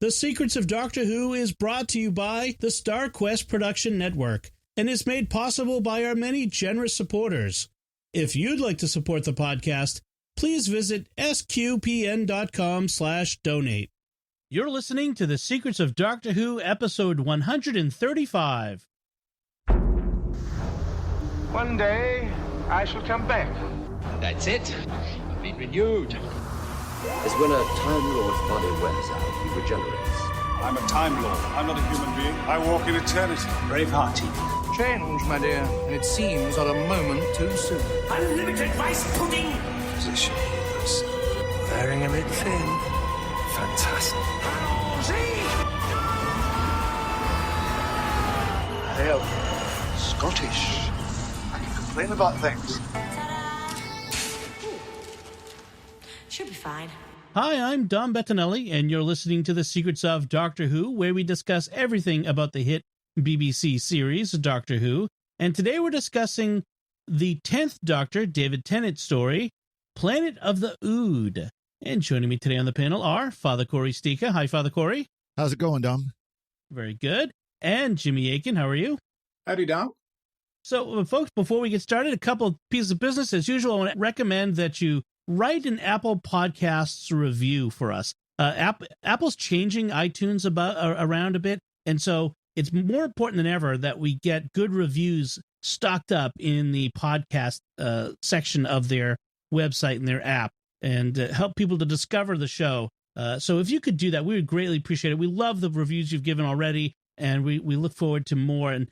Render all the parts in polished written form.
The Secrets of Doctor Who is brought to you by the StarQuest Production Network and is made possible by our many generous supporters. If you'd like to support the podcast, please visit sqpn.com/donate. You're listening to The Secrets of Doctor Who, episode 135. One day, I shall come back. That's it. You've been renewed. As when a Time Lord's body wears out, he regenerates. I'm a Time Lord. I'm not a human being. I walk in eternity. Braveheart. Change, my dear, and it seems at a moment too soon. Unlimited rice pudding! Position yourself. Wearing a bit thin. Fantastic. Hell, Scottish. I can complain about things. Should be fine. Hi, I'm Dom Bettinelli, and you're listening to The Secrets of Doctor Who, where we discuss everything about the hit BBC series Doctor Who. And today we're discussing the 10th Doctor, David Tennant's story, Planet of the Ood. And joining me today on the panel are Father Corey Stika. Hi, Father Corey. How's it going, Dom? Very good. And Jimmy Aiken. How are you? Howdy, Dom. So, folks, before we get started, a couple pieces of business. As usual, I want to recommend that you write an Apple Podcasts review for us. Apple's changing iTunes around a bit, and so it's more important than ever that we get good reviews stocked up in the podcast section of their website and their app, and help people to discover the show. So if you could do that, we would greatly appreciate it. We love the reviews you've given already, and we look forward to more. And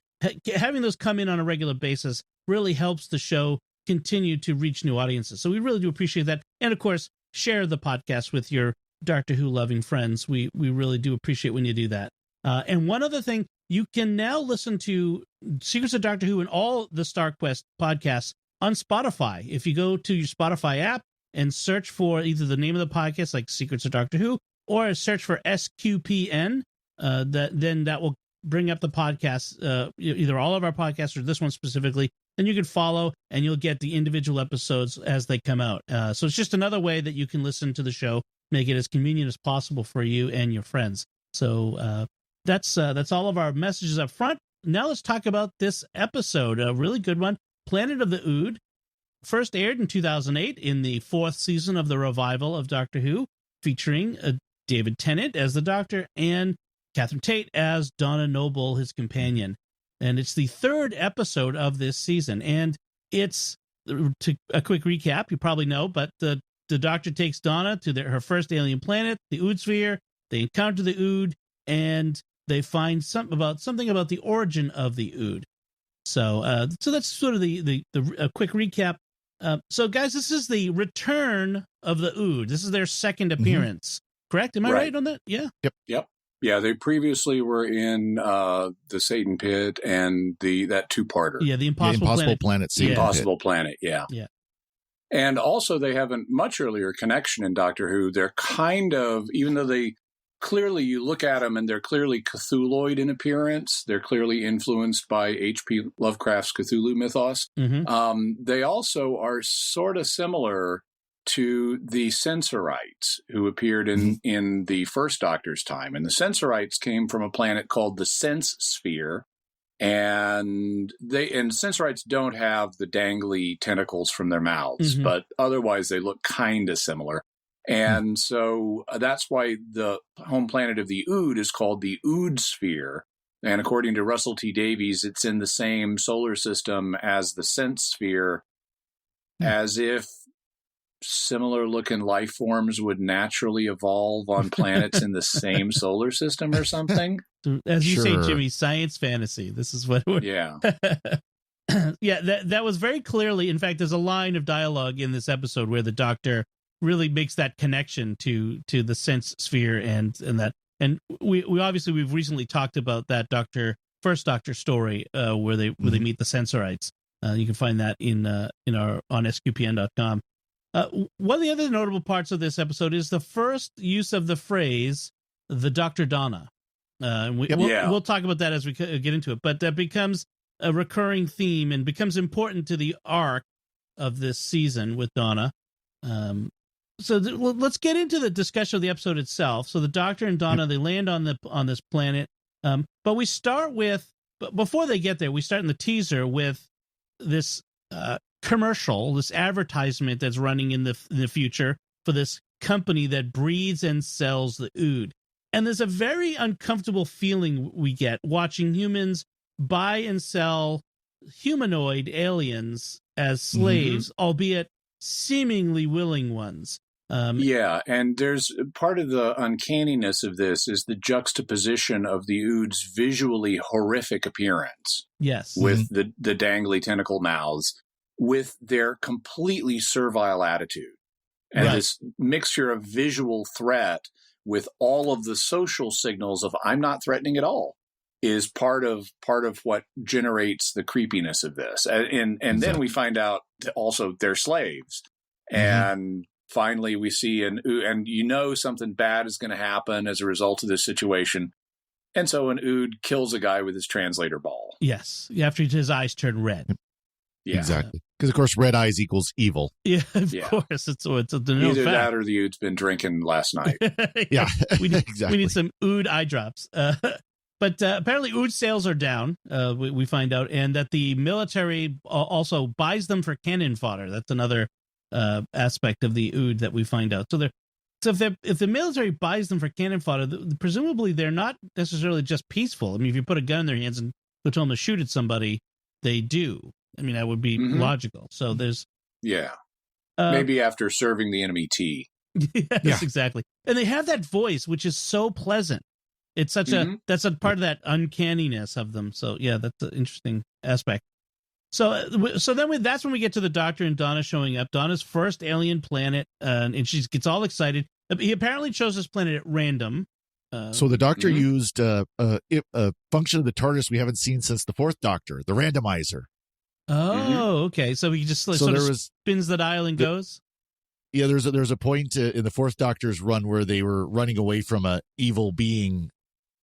having those come in on a regular basis really helps the show continue to reach new audiences. So we really do appreciate that. And of course, share the podcast with your Doctor Who loving friends. We really do appreciate when you do that. And one other thing, you can now listen to Secrets of Doctor Who and all the StarQuest podcasts on Spotify. If you go to your Spotify app and search for either the name of the podcast, like Secrets of Doctor Who, or search for SQPN, then that will bring up the podcast, either all of our podcasts or this one specifically. Then you can follow and you'll get the individual episodes as they come out. So it's just another way that you can listen to the show, make it as convenient as possible for you and your friends. So that's all of our messages up front. Now let's talk about this episode, a really good one, Planet of the Ood. First aired in 2008 in the 4th season of the revival of Doctor Who, featuring David Tennant as the Doctor and Catherine Tate as Donna Noble, his companion. And it's the 3rd episode of this season. And it's, a quick recap, you probably know, but the Doctor takes Donna to her first alien planet, the Ood Sphere. They encounter the Ood, and they find something about the origin of the Ood. So that's sort of the quick recap. So, guys, this is the return of the Ood. This is their second appearance, correct? Am I right on that? Yeah. Yep. Yeah, they previously were in the Satan Pit and that two-parter. Yeah, the Impossible Planet. Impossible Planet, yeah. Yeah. And also they have a much earlier connection in Doctor Who. They're kind of, even though they clearly, you look at them and they're clearly Cthulhuid in appearance, they're clearly influenced by H.P. Lovecraft's Cthulhu mythos. Mm-hmm. They also are sort of similar to the Sensorites, who appeared in the first Doctor's time. And the Sensorites came from a planet called the Sense Sphere. And Sensorites don't have the dangly tentacles from their mouths, but otherwise they look kind of similar. And so that's why the home planet of the Ood is called the Ood Sphere. And according to Russell T. Davies, it's in the same solar system as the Sense Sphere, as if similar looking life forms would naturally evolve on planets in the same solar system or something. As you say, Jimmy, science fantasy. This is what we're... Yeah. Yeah, that was very clearly, in fact, there's a line of dialogue in this episode where the Doctor really makes that connection to the Sense Sphere and that. And we obviously, we've recently talked about that first Doctor story where they meet the Sensorites. You can find that on sqpn.com. One of the other notable parts of this episode is the first use of the phrase "the Dr. Donna." We'll talk about that as we get into it, but that becomes a recurring theme and becomes important to the arc of this season with Donna. let's get into the discussion of the episode itself. So the Doctor and Donna, they land on this planet, but we start with, before they get there, we start in the teaser with this commercial, this advertisement that's running in the future for this company that breeds and sells the Ood. And there's a very uncomfortable feeling we get watching humans buy and sell humanoid aliens as slaves, albeit seemingly willing ones. And there's part of the uncanniness of this is the juxtaposition of the Ood's visually horrific appearance. Yes. With the dangly tentacle mouths, with their completely servile attitude. And this mixture of visual threat with all of the social signals of I'm not threatening at all is part of what generates the creepiness of this. And then we find out that also they're slaves. And finally, we see and something bad is going to happen as a result of this situation. And so an Ood kills a guy with his translator ball. Yes, after his eyes turn red. Yeah. Exactly. Because, of course, red eyes equals evil. Yeah, of course. It's a no Either fact. that or the Ood's been drinking last night. Yeah, we need, exactly. We need some Ood eye drops. But apparently Ood sales are down, we find out, and that the military also buys them for cannon fodder. That's another aspect of the Ood that we find out. So if the military buys them for cannon fodder, presumably they're not necessarily just peaceful. I mean, if you put a gun in their hands and go tell them to shoot at somebody, they do. I mean, that would be logical. So there's... Yeah. Maybe after serving the enemy tea. Yes, exactly. And they have that voice, which is so pleasant. It's such that's a part of that uncanniness of them. So yeah, that's an interesting aspect. So then that's when we get to the Doctor and Donna showing up. Donna's first alien planet, and she gets all excited. He apparently chose this planet at random. So the Doctor used a function of the TARDIS we haven't seen since the Fourth Doctor, the randomizer. Oh, okay. So he just sort of spins the dial and goes? Yeah, there's a point in the Fourth Doctor's run where they were running away from a evil being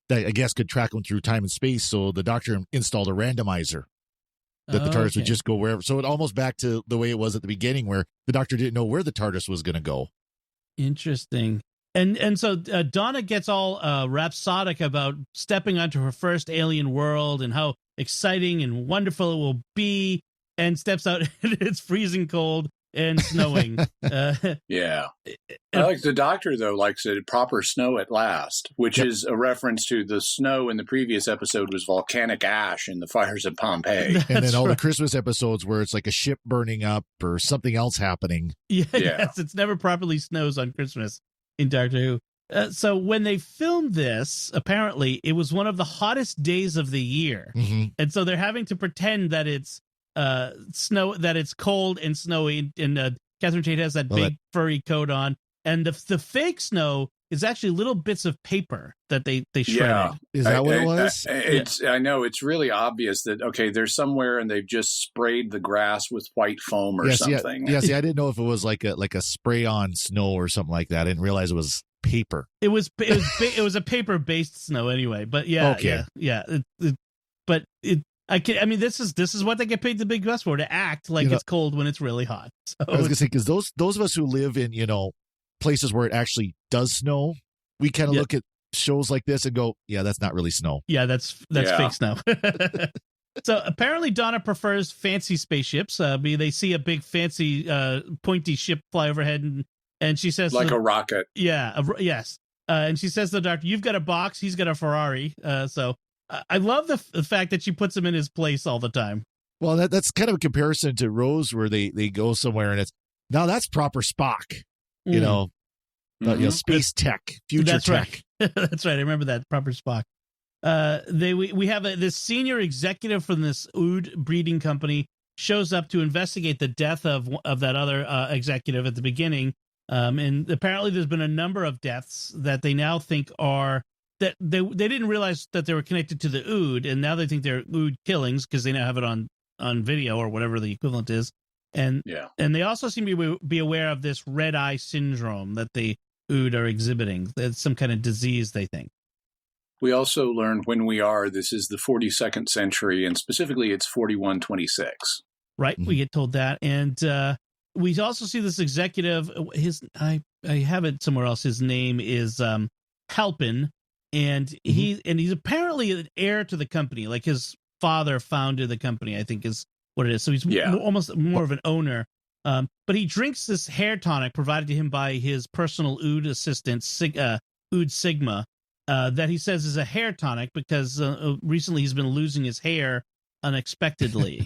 that I guess could track them through time and space. So the Doctor installed a randomizer that the TARDIS would just go wherever. So it almost back to the way it was at the beginning where the Doctor didn't know where the TARDIS was going to go. Interesting. And so Donna gets all rhapsodic about stepping onto her first alien world and how exciting and wonderful it will be, and steps out and it's freezing cold and snowing. Yeah. I like the Doctor, though, likes it proper snow at last, which is a reference to the snow in the previous episode was volcanic ash in the fires of Pompeii. And then all the Christmas episodes where it's like a ship burning up or something else happening. Yes, it's never properly snows on Christmas in Doctor Who. So when they filmed this, apparently it was one of the hottest days of the year. And so they're having to pretend that it's snow, that it's cold and snowy, and Catherine Tate has that big furry coat on, and the fake snow is actually little bits of paper that they shredded. Yeah. Is that what it was? I know it's really obvious that they're somewhere and they've just sprayed the grass with white foam or something. Yeah, see, I didn't know if it was like a spray on snow or something like that. I didn't realize it was paper. It was a paper based snow anyway. But this is what they get paid the big bucks for, to act like it's cold when it's really hot. So I was gonna say, because those of us who live in places where it actually does snow, we kind of look at shows like this and go, yeah, that's not really snow. Yeah, that's fake snow. So apparently Donna prefers fancy spaceships. They see a big fancy pointy ship fly overhead, and she says, like a rocket. Yeah, yes. And she says to the Doctor, "You've got a box, he's got a Ferrari." So I love the fact that she puts him in his place all the time. Well, that's kind of a comparison to Rose, where they go somewhere and that's proper Spock, space tech, future tech. Right. That's right. I remember that, proper Spock. We have this senior executive from this Ood breeding company shows up to investigate the death of that other executive at the beginning. And apparently there's been a number of deaths that they now think are that they didn't realize that they were connected to the Ood, and now they think they're Ood killings because they now have it on video or whatever the equivalent is. And they also seem to be aware of this red eye syndrome that the Ood are exhibiting. It's some kind of disease, they think. We also learned this is the 42nd century, and specifically it's 4126. Right. We get told that. And we also see this executive. I have it somewhere else. His name is Halpin, and he's apparently an heir to the company. Like his father founded the company, I think is what it is. So he's almost more of an owner. But he drinks this hair tonic provided to him by his personal Ood assistant, Ood Sigma, that he says is a hair tonic because recently he's been losing his hair unexpectedly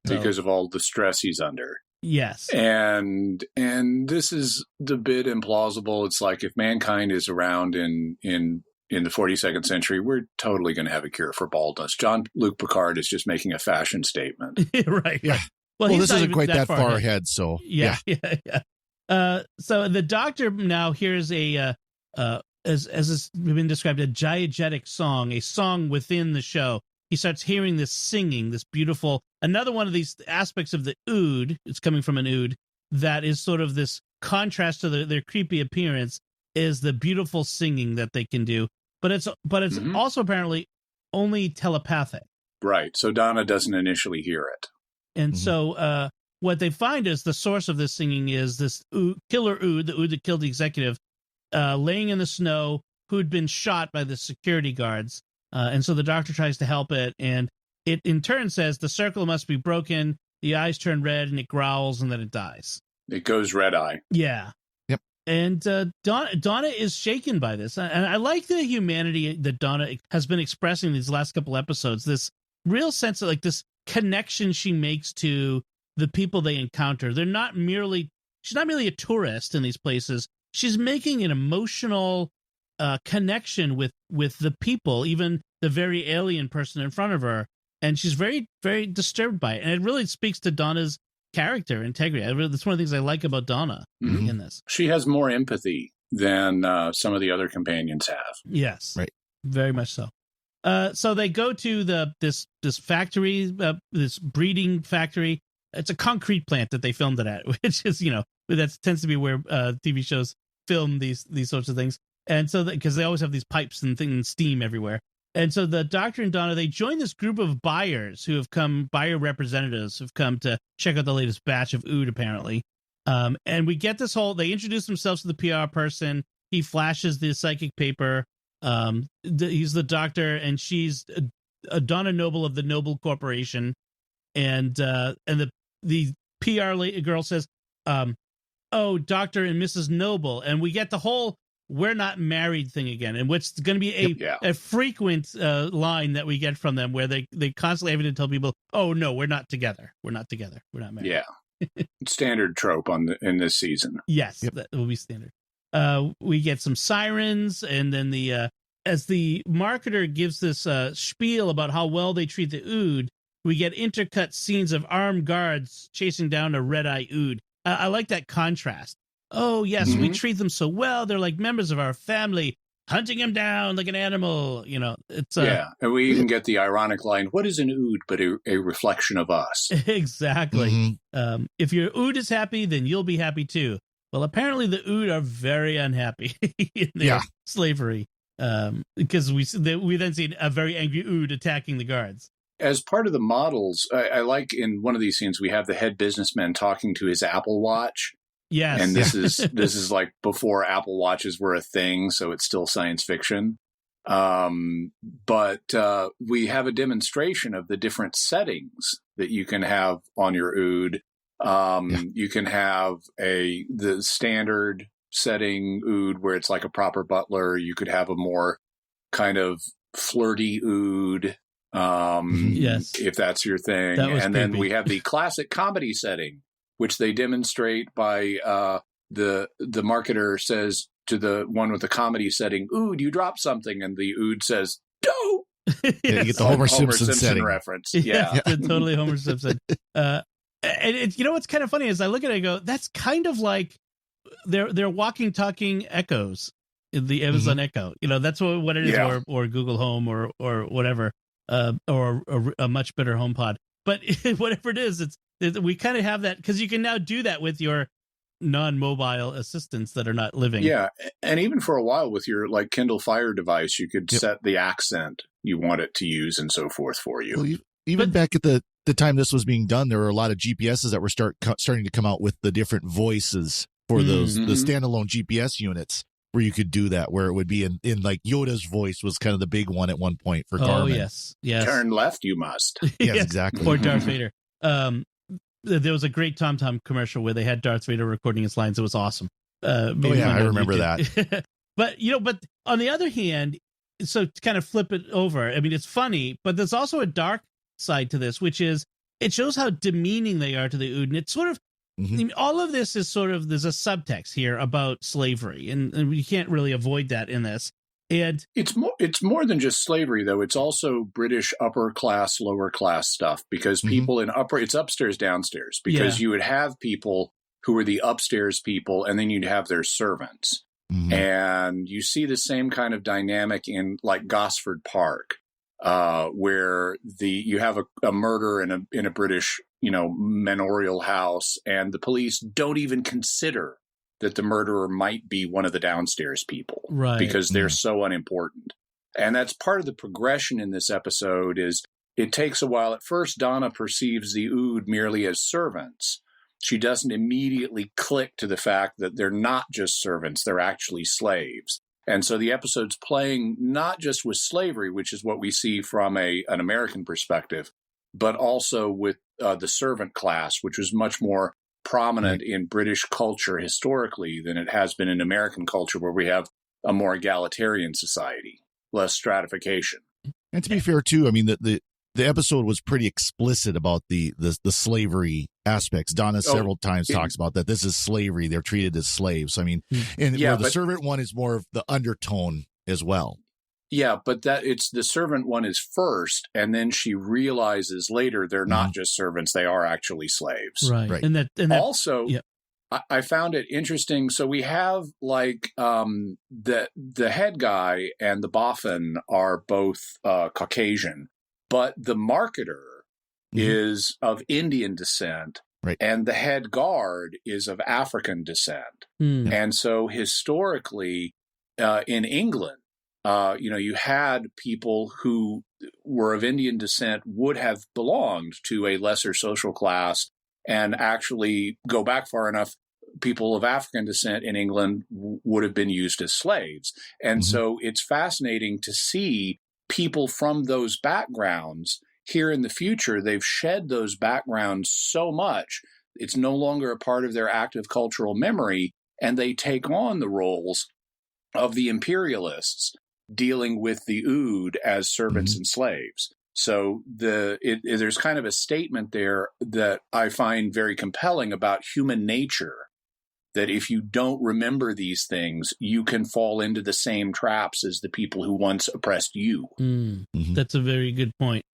because of all the stress he's under. Yes. And this is the bit implausible. It's like if mankind is around in the 42nd century, we're totally going to have a cure for baldness. Jean-Luc Picard is just making a fashion statement. Right. Yeah. Well, this isn't quite that far ahead. So yeah. So the Doctor now hears as has been described, a diegetic song, a song within the show. He starts hearing this singing, this beautiful, another one of these aspects of the Ood, it's coming from an Ood, that is sort of this contrast to their creepy appearance, is the beautiful singing that they can do. But it's also apparently only telepathic. Right. So Donna doesn't initially hear it. And so what they find is the source of this singing is this killer Ood, the Ood that killed the executive, laying in the snow, who'd been shot by the security guards. And so the Doctor tries to help it, and it in turn says the circle must be broken, the eyes turn red, and it growls, and then it dies. It goes red-eye. Yeah. Yep. And Donna is shaken by this. And I like the humanity that Donna has been expressing these last couple episodes, this real sense of like this connection she makes to the people they encounter. She's not merely a tourist in these places. She's making an emotional connection with the people, even the very alien person in front of her, and she's very, very disturbed by it. And it really speaks to Donna's character integrity. That's one of the things I like about Donna in this. She has more empathy than some of the other companions have. Yes, right, very much so. So they go to this factory, this breeding factory. It's a concrete plant that they filmed it at, which is that tends to be where TV shows film these sorts of things. And so, because they always have these pipes and things and steam everywhere. And so the Doctor and Donna, they join this group of buyers buyer representatives who've come to check out the latest batch of Ood, apparently. And we get this they introduce themselves to the PR person. He flashes the psychic paper. He's the Doctor, and she's a Donna Noble of the Noble Corporation. And the PR girl says, oh, Dr. and Mrs. Noble. And we get the whole "we're not married" thing again, and what's going to be a frequent line that we get from them, where they constantly have to tell people, "Oh no, we're not together. We're not together. We're not married." Yeah, standard trope in this season. Yes, that will be standard. We get some sirens, and then as the marketer gives this spiel about how well they treat the Ood, we get intercut scenes of armed guards chasing down a red-eye Ood. I like that contrast. Oh, yes, we treat them so well. They're like members of our family, hunting him down like an animal. It's and we even get the ironic line, "What is an Ood but a reflection of us?" Exactly. If your Ood is happy, then you'll be happy too. Well, apparently the Ood are very unhappy in their slavery, because we then see a very angry Ood attacking the guards. As part of the models, I like in one of these scenes, we have the head businessman talking to his Apple Watch. Yes. And this is like before Apple Watches were a thing, so it's still science fiction. But we have a demonstration of the different settings that you can have on your Ood. You can have the standard setting Ood where it's like a proper butler. You could have a more kind of flirty Ood. Yes, if that's your thing. And then we have the classic comedy setting, which they demonstrate by the marketer says to the one with the comedy setting, "Ood, you dropped something," and the Ood says, "No." You get the Homer Simpson setting reference. Yeah, totally Homer Simpson. And what's kind of funny is I look at it and go, that's kind of like they're walking, talking echoes in the Amazon Echo. That's what it is, or Google Home, or whatever. Or a much better HomePod, but whatever it is, we kind of have that because you can now do that with your non-mobile assistants that are not living. Yeah, and even for a while with your like Kindle Fire device, you could set the accent you want it to use and so forth for you. Well, even back at the the time this was being done, there were a lot of GPSs that were starting to come out with the different voices for those the standalone GPS units, where you could do that, where it would be in like Yoda's voice was kind of the big one at one point for Garmin. Oh, yes. Turn left, you must. Yes, exactly. Or Darth Vader. There was a great TomTom commercial where they had Darth Vader recording his lines. It was awesome. I remember that. But on the other hand, so to kind of flip it over, I mean, it's funny, but there's also a dark side to this, which is it shows how demeaning they are to the Ood. And it's sort of, I mean, all of this is sort of, there's a subtext here about slavery, and we can't really avoid that in this. And it's more than just slavery, though. It's also British upper class, lower class stuff, because people in it's upstairs, downstairs, because you would have people who were the upstairs people, and then you'd have their servants. And you see the same kind of dynamic in like Gosford Park, where you have a murder in a British, manorial house, and the police don't even consider that the murderer might be one of the downstairs people, right? Because they're so unimportant. And that's part of the progression in this episode. Is it takes a while. At first, Donna perceives the Ood merely as servants. She doesn't immediately click to the fact that they're not just servants, they're actually slaves. And so the episode's playing not just with slavery, which is what we see from an American perspective, but also with the servant class, which was much more prominent in British culture historically than it has been in American culture, where we have a more egalitarian society, less stratification. And to be fair, too, I mean, the episode was pretty explicit about the slavery aspects. Donna several times talks about that. This is slavery. They're treated as slaves. I mean, and the servant one is more of the undertone as well. Yeah, but it's the servant one is first, and then she realizes later they're not just servants; they are actually slaves. Right. And that also, I found it interesting. So we have like the head guy and the boffin are both Caucasian, but the marketer is of Indian descent, and the head guard is of African descent. And so historically, in England, you had people who were of Indian descent would have belonged to a lesser social class, and actually go back far enough, people of African descent in England would have been used as slaves. And so it's fascinating to see people from those backgrounds here in the future. They've shed those backgrounds so much, it's no longer a part of their active cultural memory, and they take on the roles of the imperialists, dealing with the Ood as servants and slaves. So there's kind of a statement there that I find very compelling about human nature, that if you don't remember these things, you can fall into the same traps as the people who once oppressed you. That's a very good point.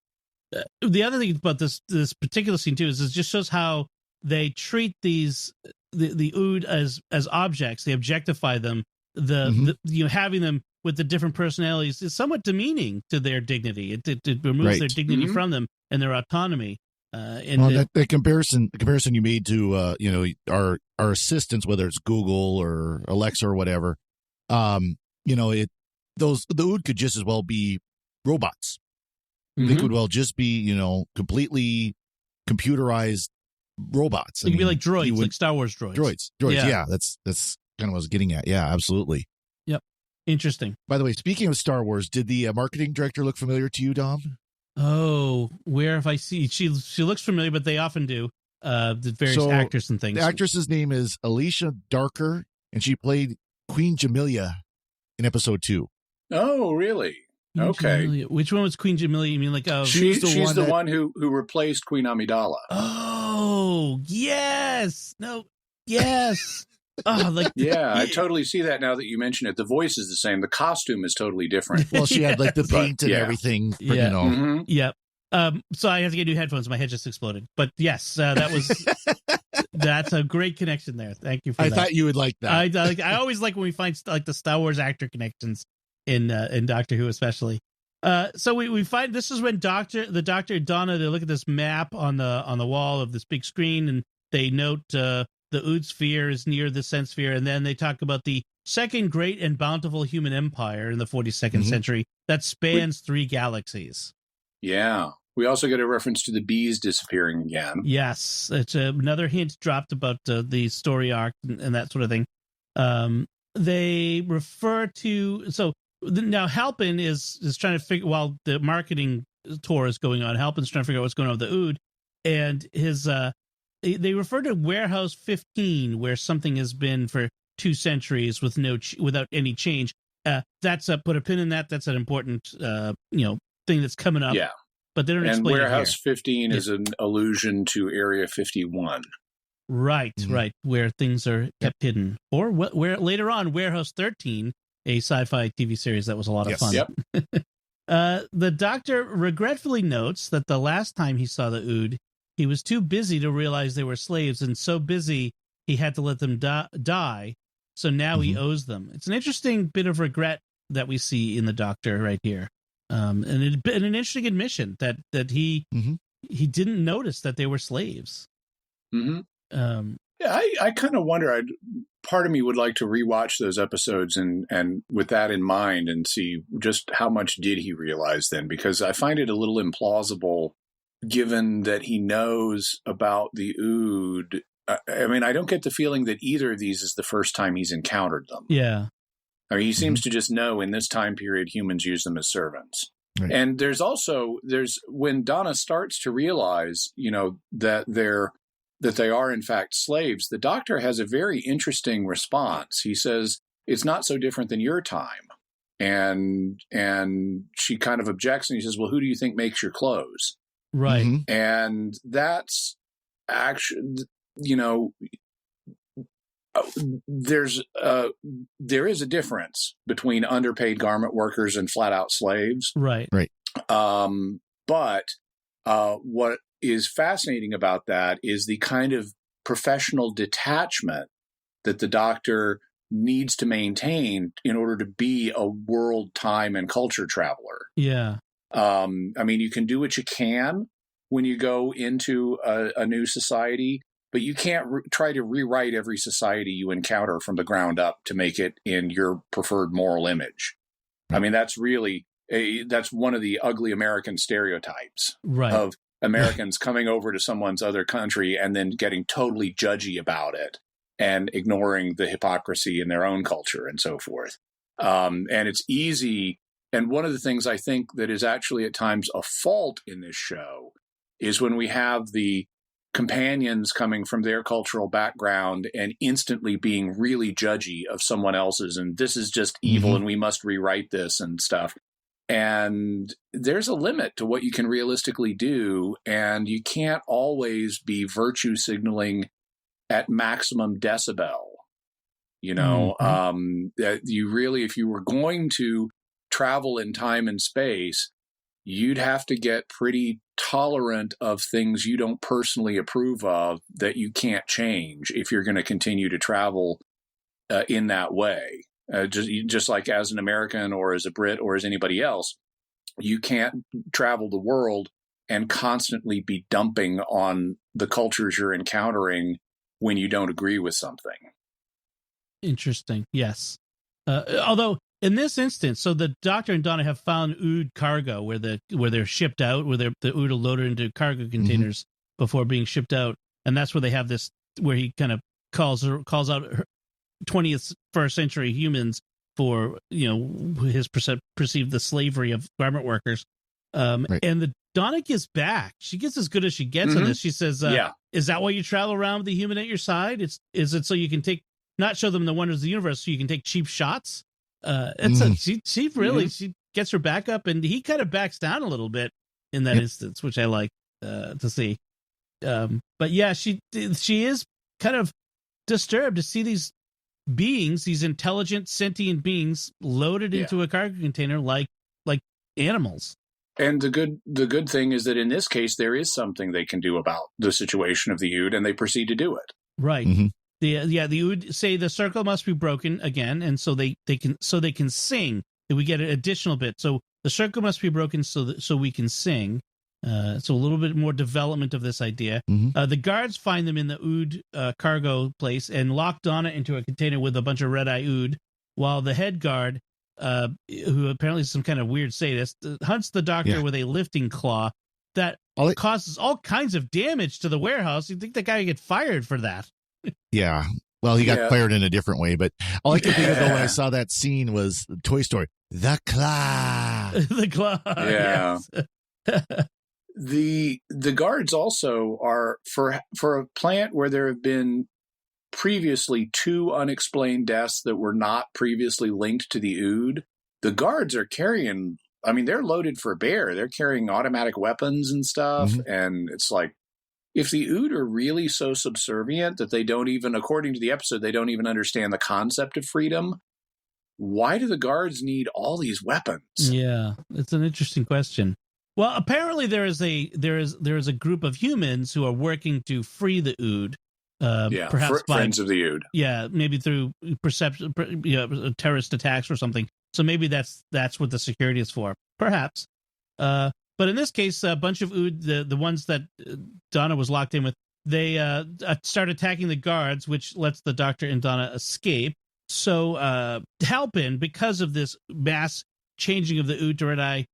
The other thing about this particular scene too is it just shows how they treat the Ood as objects. They objectify them. Having them with the different personalities is somewhat demeaning to their dignity. It removes their dignity from them and their autonomy. The comparison you made to our assistants, whether it's Google or Alexa or whatever, the Ood could just as well be robots. They could well just be completely computerized robots. It could be like droids, like Star Wars droids. Droids. Yeah, that's kind of what I was getting at. Yeah, absolutely. Yep. Interesting. By the way, speaking of Star Wars, did the marketing director look familiar to you, Dom? Oh, where have I seen? She looks familiar, but they often do. The various actors and things. The actress's name is Alicia Darker, and she played Queen Jamilia in episode 2. Oh, really? Queen Okay. Jamilia. Which one was Queen Jamilia? You mean like she's the one who replaced Queen Amidala. Oh, yes. No. Yes. I totally see that now that you mention it. The voice is the same. The costume is totally different. Well, she had like the paint and everything. Yep. So I have to get new headphones. My head just exploded. But yes, that was that's a great connection there. Thank you for that. I thought you would like that. I always like when we find like the Star Wars actor connections in Doctor Who, especially. So we find this is when the Doctor and Donna, they look at this map on the wall of this big screen, and they note the Ood sphere is near the Sense sphere, and then they talk about the second great and bountiful human empire in the 42nd century that spans 3 galaxies. Yeah. We also get a reference to the bees disappearing again. Yes, it's another hint dropped about the story arc and that sort of thing. They refer to now Halpin is trying to figure, while the marketing tour is going on, Halpin's trying to figure out what's going on with the Ood, and his they refer to Warehouse 15, where something has been for 2 centuries with without any change. That's put a pin in that. That's an important thing that's coming up. Yeah. But they don't And explain Warehouse it here. 15 is an allusion to Area 51. Right, right, where things are kept hidden. Or where later on, Warehouse 13, a sci-fi TV series that was a lot of fun. Yep. The Doctor regretfully notes that the last time he saw the Ood, he was too busy to realize they were slaves, and so busy he had to let them die. So now he owes them. It's an interesting bit of regret that we see in the Doctor right here. And an interesting admission that he didn't notice that they were slaves. Mm-hmm. Yeah, I kind of wonder. Part of me would like to rewatch those episodes and with that in mind and see just how much did he realize then, because I find it a little implausible, given that he knows about the Ood. I mean, I don't get the feeling that either of these is the first time he's encountered them. Yeah. I mean, he seems to just know in this time period humans use them as servants. Right. And there's when Donna starts to realize, that they are in fact slaves, the Doctor has a very interesting response. He says, "It's not so different than your time." And she kind of objects, and he says, "Well, who do you think makes your clothes?" Right. Mm-hmm. And that's actually, there is a difference between underpaid garment workers and flat out slaves. Right. But what is fascinating about that is the kind of professional detachment that the Doctor needs to maintain in order to be a world, time, and culture traveler. Yeah. I mean, you can do what you can when you go into a new society, but you can't try to rewrite every society you encounter from the ground up to make it in your preferred moral image. I mean, that's one of the ugly American stereotypes of Americans coming over to someone's other country and then getting totally judgy about it and ignoring the hypocrisy in their own culture and so forth. And it's easy. And one of the things I think that is actually at times a fault in this show is when we have the companions coming from their cultural background and instantly being really judgy of someone else's, and this is just evil and we must rewrite this and stuff. And there's a limit to what you can realistically do, and you can't always be virtue signaling at maximum decibel. That you really, if you were going to travel in time and space, you'd have to get pretty tolerant of things you don't personally approve of that you can't change if you're going to continue to travel in that way. Just like as an American or as a Brit or as anybody else, you can't travel the world and constantly be dumping on the cultures you're encountering when you don't agree with something. Interesting. Yes. Although in this instance, so the Doctor and Donna have found Ood cargo where they're shipped out, where the Ood are loaded into cargo containers before being shipped out, and that's where they have this, where he kind of calls out 21st century humans for his perceived the slavery of garment workers. And the Donna gets back. She gets as good as she gets on this. She says, "Is that why you travel around with the human at your side? Is it so you can not show them the wonders of the universe, so you can take cheap shots?" She really she gets her back up, and he kind of backs down a little bit in that instance, which I like to see. But yeah, she is kind of disturbed to see these beings, these intelligent, sentient beings, loaded into a cargo container like animals. And the good thing is that in this case, there is something they can do about the situation of the Ood, and they proceed to do it. Right. The Ood say the circle must be broken again, and so they can sing. We get an additional bit. So the circle must be broken so we can sing. So a little bit more development of this idea. The guards find them in the Ood cargo place and lock Donna into a container with a bunch of red-eye Ood, while the head guard, who apparently is some kind of weird sadist, hunts the Doctor with a lifting claw that All it- causes all kinds of damage to the warehouse. You'd think the guy would get fired for that. Yeah. Well, he got Yeah. fired in a different way, but all I could think of though when I Yeah. saw that scene was Toy Story. The claw. The claw. Yeah. Yes. The guards also are for a plant where there have been previously 2 unexplained deaths that were not previously linked to the Ood. The guards are carrying, I mean, they're loaded for bear. They're carrying automatic weapons and stuff. Mhm. And it's like, if the Ood are really so subservient that they don't even, according to the episode, they don't even understand the concept of freedom, why do the guards need all these weapons? Yeah, it's an interesting question. Well, apparently there is a group of humans who are working to free the Ood. Yeah, Perhaps by friends of the Ood. yeah, maybe through perception, terrorist attacks or something. So maybe that's what the security is for, perhaps. But in this case, a bunch of Ood, the ones that Donna was locked in with, they start attacking the guards, which lets the Doctor and Donna escape. So Halpin, because of this mass changing of the Ood to Red Eye,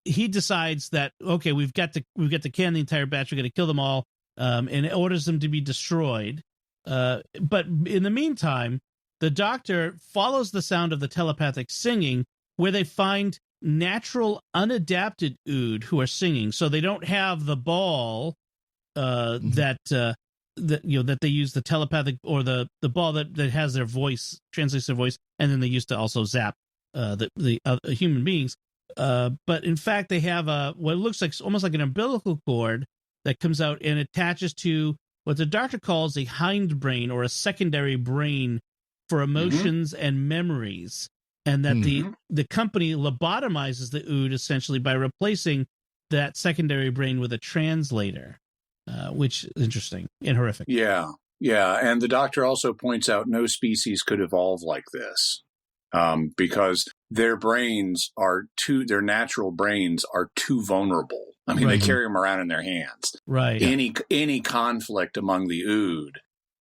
he decides that okay, we've got to can the entire batch. We're going to kill them all, and it orders them to be destroyed. But in the meantime, the Doctor follows the sound of the telepathic singing, where they find natural, unadapted Ood who are singing. So they don't have the ball that they use the telepathic or the ball that has their voice, translates their voice, and then they used to also zap the human beings. But in fact, they have what looks like almost like an umbilical cord that comes out and attaches to what the Doctor calls a hindbrain or a secondary brain for emotions and memories, and that the company lobotomizes the Ood essentially by replacing that secondary brain with a translator, which is interesting and horrific. Yeah, and the Doctor also points out no species could evolve like this because their natural brains are too vulnerable. I mean, Right. they carry them around in their hands. Right. Any conflict among the Ood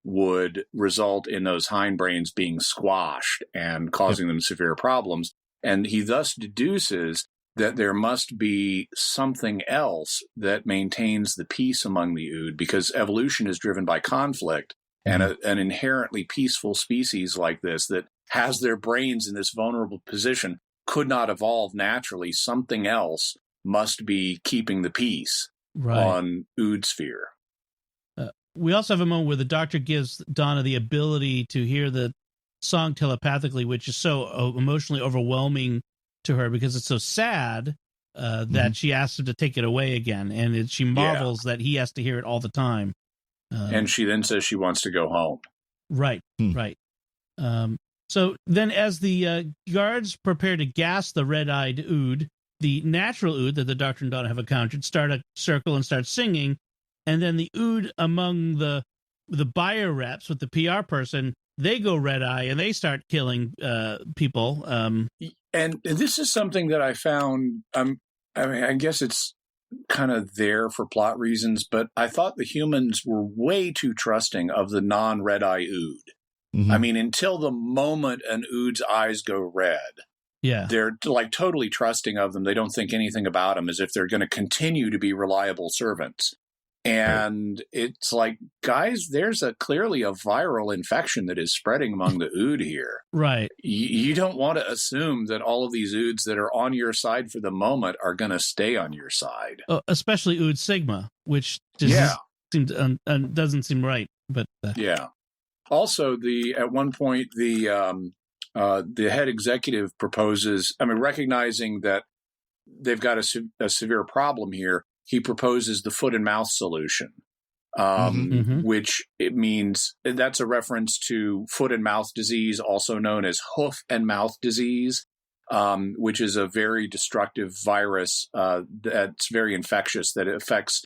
would result in those hindbrains being squashed and causing them severe problems. And he thus deduces that there must be something else that maintains the peace among the Ood, because evolution is driven by conflict, and an inherently peaceful species like this that has their brains in this vulnerable position could not evolve naturally. Something else must be keeping the peace on Ood sphere. We also have a moment where the Doctor gives Donna the ability to hear the song telepathically, which is so emotionally overwhelming to her because it's so sad that she asks him to take it away again. And she marvels that he has to hear it all the time. And she then says she wants to go home. Right, right. So then as the guards prepare to gas the red-eyed Ood, the natural Ood that the Doctor and Donna have encountered start a circle and start singing. And then the Ood among the buyer reps with the PR person, they go red-eye and they start killing people. And this is something that I found, I mean, I guess it's kind of there for plot reasons, but I thought the humans were way too trusting of the non-red-eye Ood. I mean, until the moment an Ood's eyes go red, they're like totally trusting of them. They don't think anything about them, as if they're going to continue to be reliable servants. And it's like, guys, there's clearly a viral infection that is spreading among the Ood here. Right. You don't want to assume that all of these Oods that are on your side for the moment are going to stay on your side. Especially Ood Sigma, which just seems doesn't seem right. But Also, at one point the head executive proposes, I mean, recognizing that they've got a severe problem here, he proposes the foot and mouth solution, which it means that's a reference to foot and mouth disease, also known as hoof and mouth disease, which is a very destructive virus that's very infectious, that affects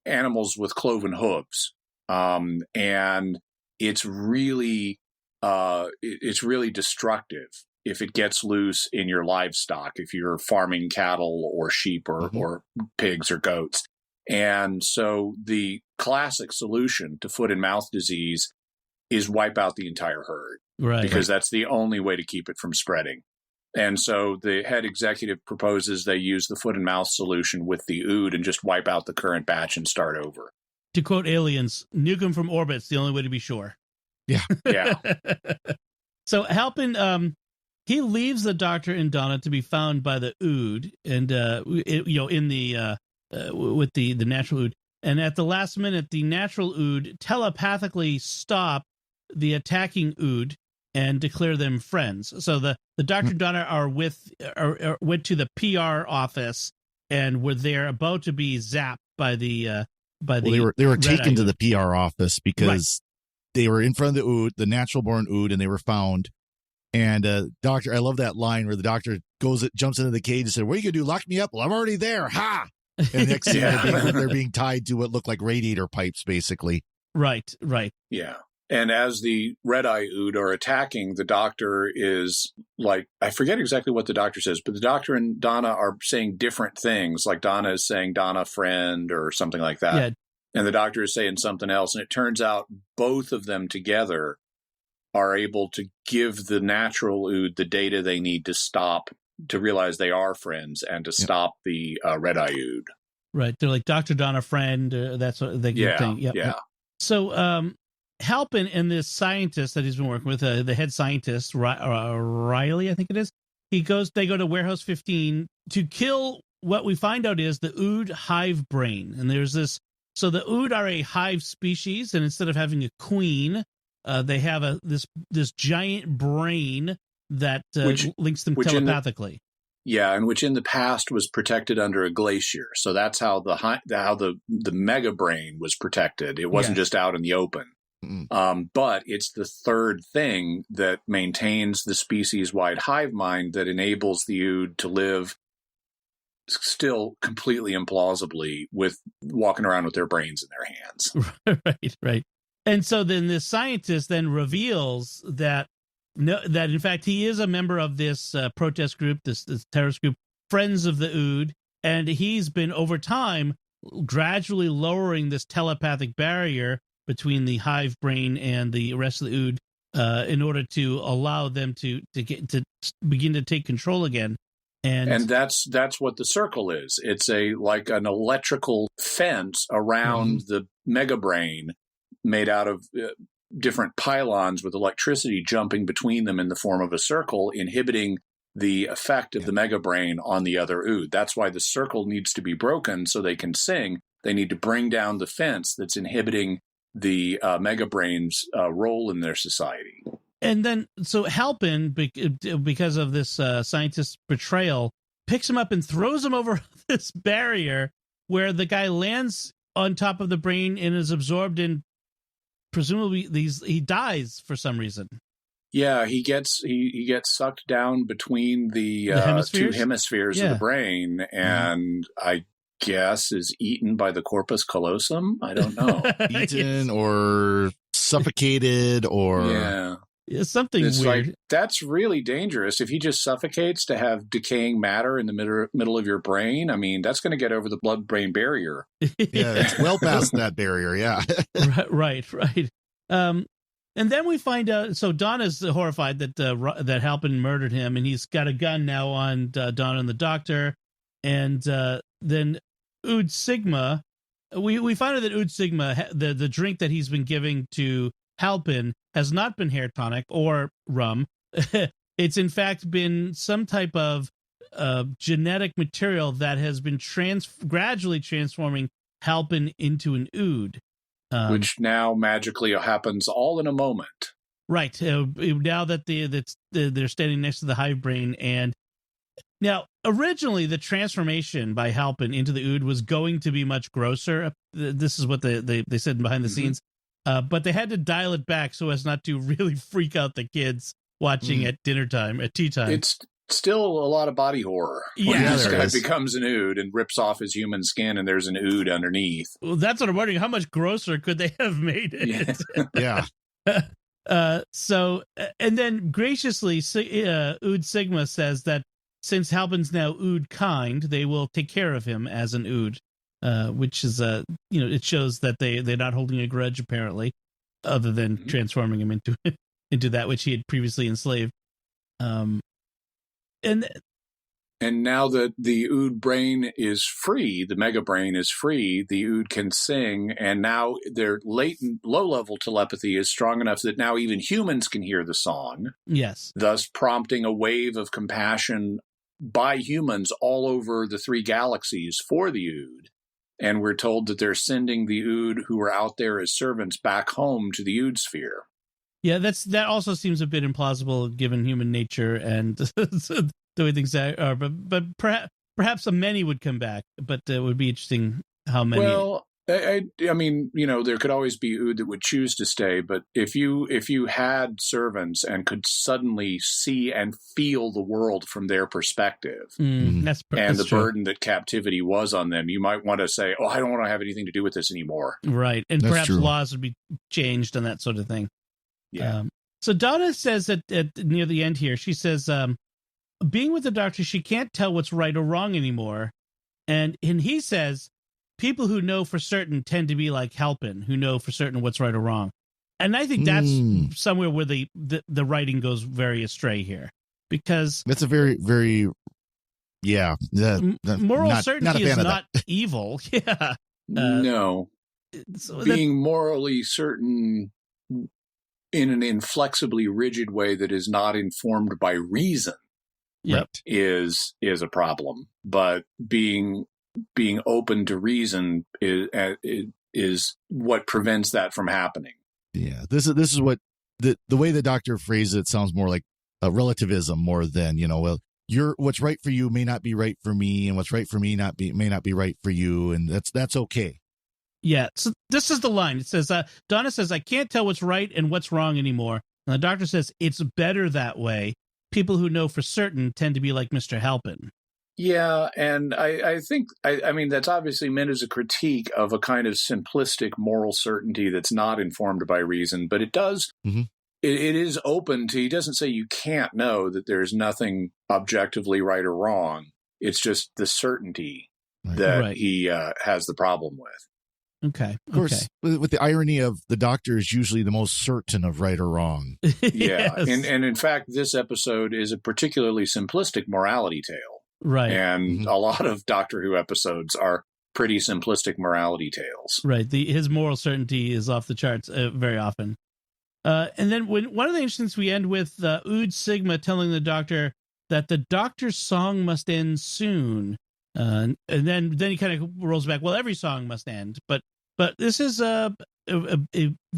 animals with cloven hooves. And it's really destructive if it gets loose in your livestock, if you're farming cattle or sheep or pigs or goats. And so the classic solution to foot and mouth disease is wipe out the entire herd. Right. Because that's the only way to keep it from spreading. And so the head executive proposes they use the foot and mouth solution with the Ood and just wipe out the current batch and start over. To quote Aliens, nuke them from orbit's the only way to be sure. Yeah. Yeah. So Halpin, he leaves the Doctor and Donna to be found by the Ood, and in the with the natural Ood. And at the last minute, the natural Ood telepathically stop the attacking Ood and declare them friends. So the Doctor and Donna went to the PR office and were there about to be zapped by the they were taken to the PR office because they were in front of the Ood, the natural born Ood, and they were found. And Doctor, I love that line where the Doctor jumps into the cage and said, "What are you gonna do? Lock me up? Well, I'm already there. Ha!" And next thing they're being tied to what looked like radiator pipes, basically. Right. Yeah. And as the Red-Eye Ood are attacking, the Doctor is like, I forget exactly what the Doctor says, but the Doctor and Donna are saying different things. Like Donna is saying, "Donna, friend," or something like that. Yeah. And the Doctor is saying something else. And it turns out both of them together are able to give the natural Ood the data they need to realize they are friends and to stop the Red-Eye Ood. Right. They're like, "Dr. Donna, friend." That's what they keep saying. Yep. Yeah. So Halpin and this scientist that he's been working with, the head scientist, Riley, I think it is, they go to Warehouse 15 to kill what we find out is the Ood hive brain. And there's this, so the Ood are a hive species, and instead of having a queen, they have this giant brain that links them telepathically. And which in the past was protected under a glacier. So that's how the mega brain was protected. It wasn't just out in the open. But it's the third thing that maintains the species-wide hive mind that enables the Ood to live still completely implausibly with walking around with their brains in their hands. Right. And so then this scientist then reveals that in fact he is a member of this protest group, this terrorist group, Friends of the Ood, and he's been over time gradually lowering this telepathic barrier between the hive brain and the rest of the Ood in order to allow them to begin to take control again. And that's what the circle is. It's like an electrical fence around the mega brain made out of different pylons with electricity jumping between them in the form of a circle, inhibiting the effect of the mega brain on the other Ood. That's why the circle needs to be broken so they can sing. They need to bring down the fence that's inhibiting the mega brain's role in their society. And then, so Halpin, because of this scientist's betrayal, picks him up and throws him over this barrier where the guy lands on top of the brain and is absorbed in, presumably, he dies for some reason. Yeah, he gets sucked down between the two hemispheres of the brain, and I guess is eaten by the corpus callosum. I don't know. Eaten or suffocated or It's something weird. Like, that's really dangerous. If he just suffocates to have decaying matter in the middle of your brain, I mean, that's going to get over the blood-brain barrier. It's well past that barrier, yeah. Right. And then we find out, so Donna's horrified that Halpin murdered him, and he's got a gun now on Donna and the Doctor. And then Ood Sigma, we find out that Ood Sigma, the drink that he's been giving to Halpin, has not been hair tonic or rum. It's in fact been some type of genetic material that has been gradually transforming Halpin into an Ood. Which now magically happens all in a moment. Right. Now that they're standing next to the hive brain. And now, originally, the transformation by Halpin into the Ood was going to be much grosser. This is what they said behind the scenes. But they had to dial it back so as not to really freak out the kids watching at dinner time, at tea time. It's still a lot of body horror. When this guy becomes an Ood and rips off his human skin and there's an Ood underneath. Well, that's what I'm wondering. How much grosser could they have made it? Yeah. So, and then graciously, Ood Sigma says that since Halpin's now Ood kind, they will take care of him as an Ood, which is, it shows that they're not holding a grudge, apparently, other than transforming him into that which he had previously enslaved. And now that the Ood brain is free, the mega brain is free, the Ood can sing, and now their latent low-level telepathy is strong enough that now even humans can hear the song. Yes. Thus prompting a wave of compassion by humans all over the 3 galaxies for the Ood. And we're told that they're sending the Ood who are out there as servants back home to the Ood sphere. Yeah, that also seems a bit implausible given human nature and the way things are. But perhaps many would come back. But it would be interesting how many. Well, I mean, there could always be Ood that would choose to stay. But if you had servants and could suddenly see and feel the world from their perspective, that's the true. burden that captivity was on them, you might want to say, "Oh, I don't want to have anything to do with this anymore." Right, and That's perhaps true. laws would be changed and that sort of thing. Yeah. So Donna says at near the end here, she says, being with the Doctor, she can't tell what's right or wrong anymore. And he says, people who know for certain tend to be like Halpin, who know for certain what's right or wrong. And I think that's somewhere where the writing goes very astray here. Because That's a very, very, moral certainty is fan of not evil. Yeah. No. So Being morally certain in an inflexibly rigid way that is not informed by reason Yep. is a problem. But being open to reason is what prevents that from happening. Yeah, this is what the way the Doctor phrased it sounds more like a relativism more than well, what's right for you may not be right for me, and what's right for me may not be right for you, and that's okay. Yeah, so this is the line. It says, Donna says, I can't tell what's right and what's wrong anymore. And the Doctor says, it's better that way. People who know for certain tend to be like Mr. Halpin. Yeah, and I think, I mean, that's obviously meant as a critique of a kind of simplistic moral certainty that's not informed by reason, but it does, it is open to, he doesn't say you can't know that there's nothing objectively right or wrong. It's just the certainty that he has the problem with. Okay. Of course, with the irony of the Doctor is usually the most certain of right or wrong. Yeah, Yes. and in fact, this episode is a particularly simplistic morality tale. Right. And a lot of Doctor Who episodes are pretty simplistic morality tales. Right. His moral certainty is off the charts very often. And then one of the interesting things we end with Ood Sigma telling the Doctor that the Doctor's song must end soon. And then he kind of rolls back. Well, every song must end, but this is the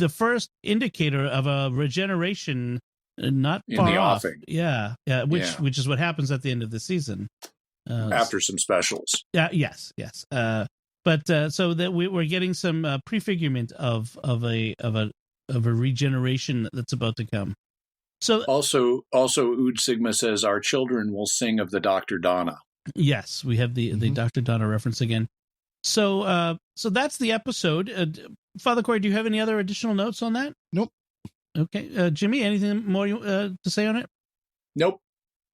first indicator of a regeneration, not In far the off. offing. Yeah, which is what happens at the end of the season. After some specials. Yes. But so that we're getting some prefigurement of a regeneration that's about to come. So Also, Ood Sigma says our children will sing of the Dr. Donna. yes, we have the Dr. Donna reference again. So that's the episode. Father Corey, do you have any other additional notes on that? Nope. Okay, Jimmy, anything more to say on it? Nope.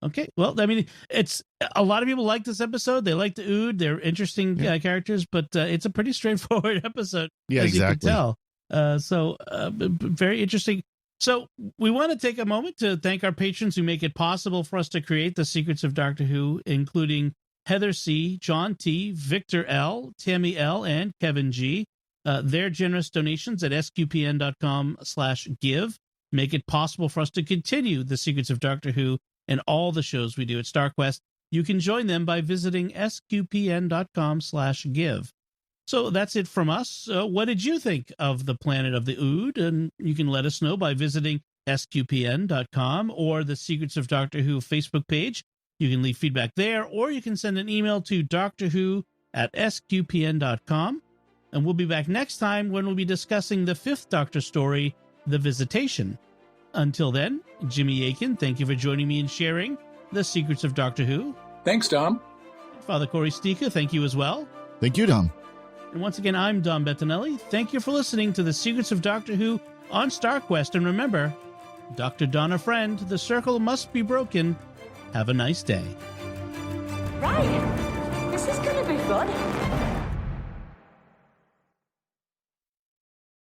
Okay, well, I mean, it's a lot of people like this episode. They like the Ood. They're interesting characters, but it's a pretty straightforward episode. Yeah, as exactly. You can tell. So very interesting. So we want to take a moment to thank our patrons who make it possible for us to create the Secrets of Doctor Who, including Heather C., John T., Victor L., Tammy L., and Kevin G. Their generous donations at sqpn.com/give make it possible for us to continue the Secrets of Doctor Who and all the shows we do at StarQuest. You can join them by visiting sqpn.com/give. So that's it from us. What did you think of the Planet of the Ood? And you can let us know by visiting sqpn.com or the Secrets of Doctor Who Facebook page. You can leave feedback there, or you can send an email to doctorwho@sqpn.com. And we'll be back next time when we'll be discussing the 5th Doctor story, The Visitation. Until then, Jimmy Aiken, thank you for joining me and sharing the Secrets of Doctor Who. Thanks, Dom. Father Corey Stika, thank you as well. Thank you, Dom. And once again, I'm Dom Bettinelli. Thank you for listening to the Secrets of Doctor Who on StarQuest. And remember, Dr. Donna Friend, the circle must be broken. Have a nice day. Right. This is gonna be fun.